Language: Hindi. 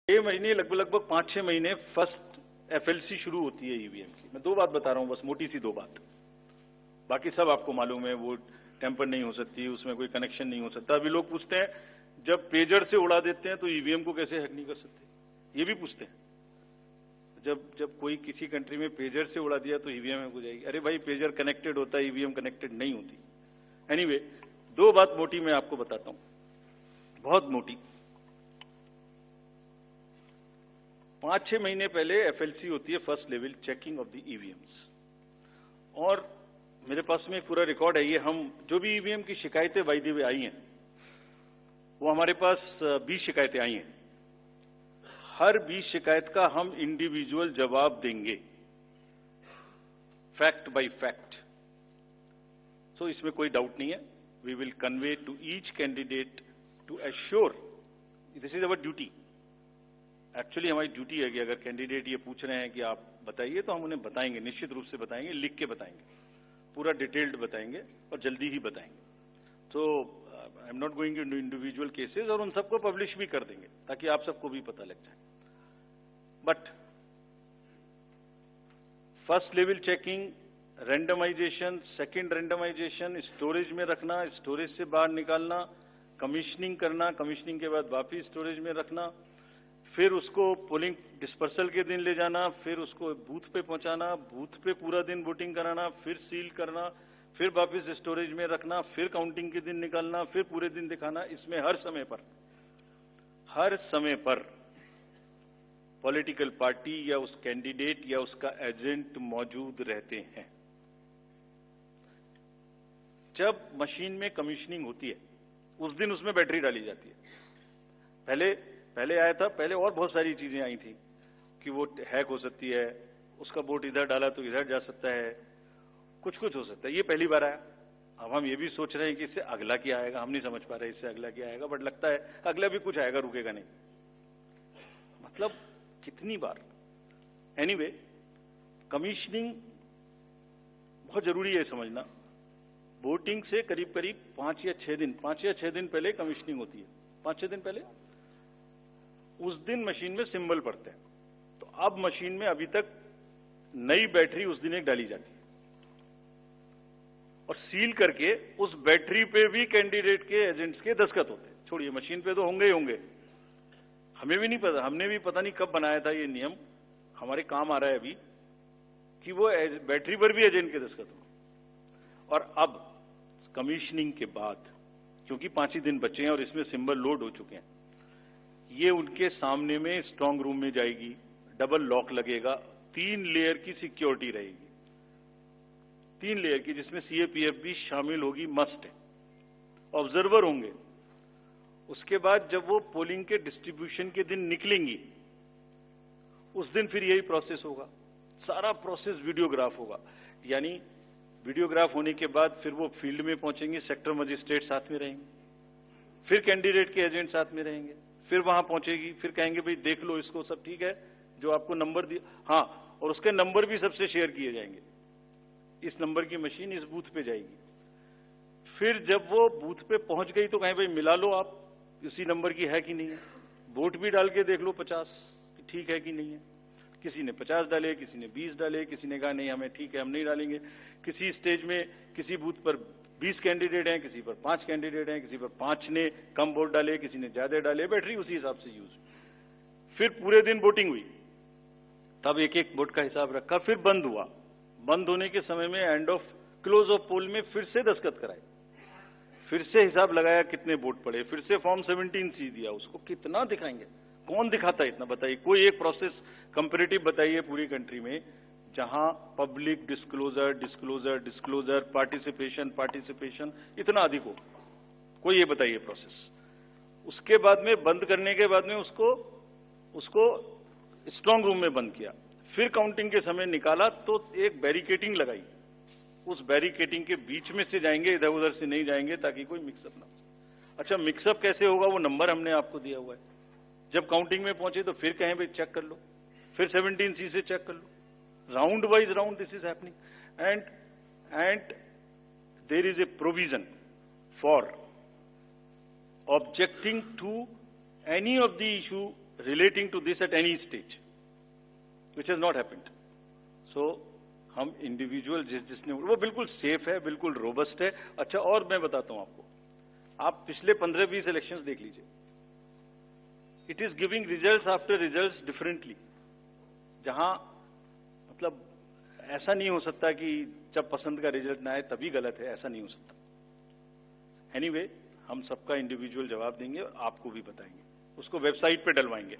6 महीने लगभग 5-6 महीने फर्स्ट एफएलसी शुरू होती है ईवीएम की। मैं 2 बात बता रहा हूं, बस मोटी सी 2 बात, बाकी सब आपको मालूम है। वो टेम्पर नहीं हो सकती, उसमें कोई कनेक्शन नहीं हो सकता। अभी लोग पूछते हैं जब पेजर से उड़ा देते हैं तो ईवीएम को कैसे हैक नहीं कर सकते, ये भी पूछते हैं। जब कोई किसी कंट्री में पेजर से उड़ा दिया तो ईवीएम हैक हो जाएगी। अरे भाई, पेजर कनेक्टेड होता है, ईवीएम कनेक्टेड नहीं होती। एनीवे, 2 बात मोटी मैं आपको बताता हूं, बहुत मोटी। 5-6 महीने पहले एफएलसी होती है, first level checking of the EVMs, और मेरे पास में पूरा रिकॉर्ड है। ये हम जो भी ईवीएम की शिकायतें बाय द वे आई हैं, वो हमारे पास 20 शिकायतें आई हैं। हर 20 शिकायत का हम इंडिविजुअल जवाब देंगे, फैक्ट बाय फैक्ट। सो इसमें कोई डाउट नहीं है। We will convey to each candidate to assure, this is our duty. Actually हमारी ड्यूटी है कि अगर कैंडिडेट ये पूछ रहे हैं कि आप बताइए, तो हम उन्हें बताएंगे, निश्चित रूप से बताएंगे, लिख के बताएंगे, पूरा डिटेल्ड बताएंगे और जल्दी ही बताएंगे। तो I am not going into individual cases, और उन सबको पब्लिश भी कर देंगे ताकि आप सबको भी पता लग जाए। But first level checking, randomisation, second randomisation, storage में रखना, स्टोरेज से बाहर निकालना, कमीशनिंग करना, कमीशनिंग के बाद वापिस स्टोरेज में रखना, फिर उसको पोलिंग डिस्पर्सल के दिन ले जाना, फिर उसको बूथ पे पहुंचाना, बूथ पे पूरा दिन वोटिंग कराना, फिर सील करना, फिर वापस स्टोरेज में रखना, फिर काउंटिंग के दिन निकालना, फिर पूरे दिन दिखाना। इसमें हर समय पर पॉलिटिकल पार्टी या उस कैंडिडेट या उसका एजेंट मौजूद रहते हैं। जब मशीन में कमीशनिंग होती है, उस दिन उसमें बैटरी डाली जाती है। पहले आया था, पहले और बहुत सारी चीजें आई थी कि वो हैक हो सकती है, उसका वोट इधर डाला तो इधर जा सकता है, कुछ हो सकता है। ये पहली बार आया। अब हम ये भी सोच रहे हैं कि इससे अगला क्या आएगा, हम नहीं समझ पा रहे इससे अगला क्या आएगा, बट लगता है अगला भी कुछ आएगा, रुकेगा नहीं। मतलब कितनी बार। एनीवे, कमीशनिंग बहुत जरूरी है समझना। वोटिंग से करीब 5 या 6 दिन पहले कमीशनिंग होती है। 5-6 दिन पहले उस दिन मशीन में सिंबल पड़ते हैं। तो अब मशीन में अभी तक नई बैटरी उस दिन एक डाली जाती है, और सील करके उस बैटरी पे भी कैंडिडेट के एजेंट्स के दस्तखत होते हैं। छोड़िए, मशीन पे तो होंगे ही होंगे, हमें भी नहीं पता, हमने भी पता नहीं कब बनाया था ये नियम, हमारे काम आ रहा है अभी कि वो बैटरी पर भी एजेंट के दस्तखत हो। और अब कमीशनिंग के बाद, क्योंकि 5 ही दिन बचे हैं और इसमें सिंबल लोड हो चुके हैं, ये उनके सामने में स्ट्रांग रूम में जाएगी, डबल लॉक लगेगा, 3 लेयर की सिक्योरिटी रहेगी, 3 लेयर की, जिसमें सीएपीएफ भी शामिल होगी, मस्ट है। ऑब्जर्वर होंगे। उसके बाद जब वो पोलिंग के डिस्ट्रीब्यूशन के दिन निकलेंगी, उस दिन फिर यही प्रोसेस होगा। सारा प्रोसेस वीडियोग्राफ होगा, यानी वीडियोग्राफ होने के बाद फिर वो फील्ड में पहुंचेंगे, सेक्टर मजिस्ट्रेट साथ में रहेंगे, फिर कैंडिडेट के एजेंट साथ में रहेंगे, फिर वहां पहुंचेगी, फिर कहेंगे भाई देख लो इसको, सब ठीक है, जो आपको नंबर दिया, हाँ, और उसके नंबर भी सबसे शेयर किए जाएंगे। इस नंबर की मशीन इस बूथ पे जाएगी। फिर जब वो बूथ पे पहुंच गई तो कहें भाई मिला लो आप, उसी नंबर की है कि नहीं है, वोट भी डाल के देख लो 50 ठीक है कि नहीं है। किसी ने 50 डाले, किसी ने 20 डाले, किसी ने कहा नहीं हमें ठीक है, हम नहीं डालेंगे। किसी स्टेज में किसी बूथ पर 20 कैंडिडेट हैं, किसी पर 5 कैंडिडेट हैं, किसी पर 5 ने कम वोट डाले, किसी ने ज्यादा डाले, बैटरी उसी हिसाब से यूज। फिर पूरे दिन वोटिंग हुई, तब एक एक वोट का हिसाब रखा, फिर बंद हुआ। बंद होने के समय में एंड ऑफ क्लोज ऑफ पोल में फिर से दस्तखत कराए, फिर से हिसाब लगाया कितने वोट पड़े, फिर से फॉर्म 17C दिया। उसको कितना दिखाएंगे, कौन दिखाता है इतना, बताइए। कोई एक प्रोसेस कंपैरेटिव बताइए पूरी कंट्री में जहां पब्लिक डिस्क्लोजर, पार्टिसिपेशन इतना अधिक हो, कोई ये बताइए प्रोसेस। उसके बाद में बंद करने के बाद में उसको स्ट्रांग रूम में बंद किया, फिर काउंटिंग के समय निकाला तो एक बैरिकेटिंग लगाई, उस बैरिकेटिंग के बीच में से जाएंगे, इधर उधर से नहीं जाएंगे ताकि कोई मिक्सअप ना हो। अच्छा, मिक्सअप कैसे होगा, वो नंबर हमने आपको दिया हुआ है। जब काउंटिंग में पहुंचे तो फिर कहें भाई चेक कर लो, फिर 17C से चेक कर लो, round wise round this is happening. And there is a provision for objecting to any of the issue relating to this at any stage, which has not happened. So हम इंडिविजुअल जिसने वो बिल्कुल सेफ है, बिल्कुल रोबस्ट है। अच्छा, और मैं बताता हूं आपको, आप पिछले 15-20 इलेक्शंस देख लीजिए, it is giving results after results differently. जहां मतलब ऐसा नहीं हो सकता कि जब पसंद का रिजल्ट ना आए तभी गलत है, ऐसा नहीं हो सकता। एनीवे, हम सबका इंडिविजुअल जवाब देंगे और आपको भी बताएंगे, उसको वेबसाइट पे डलवाएंगे।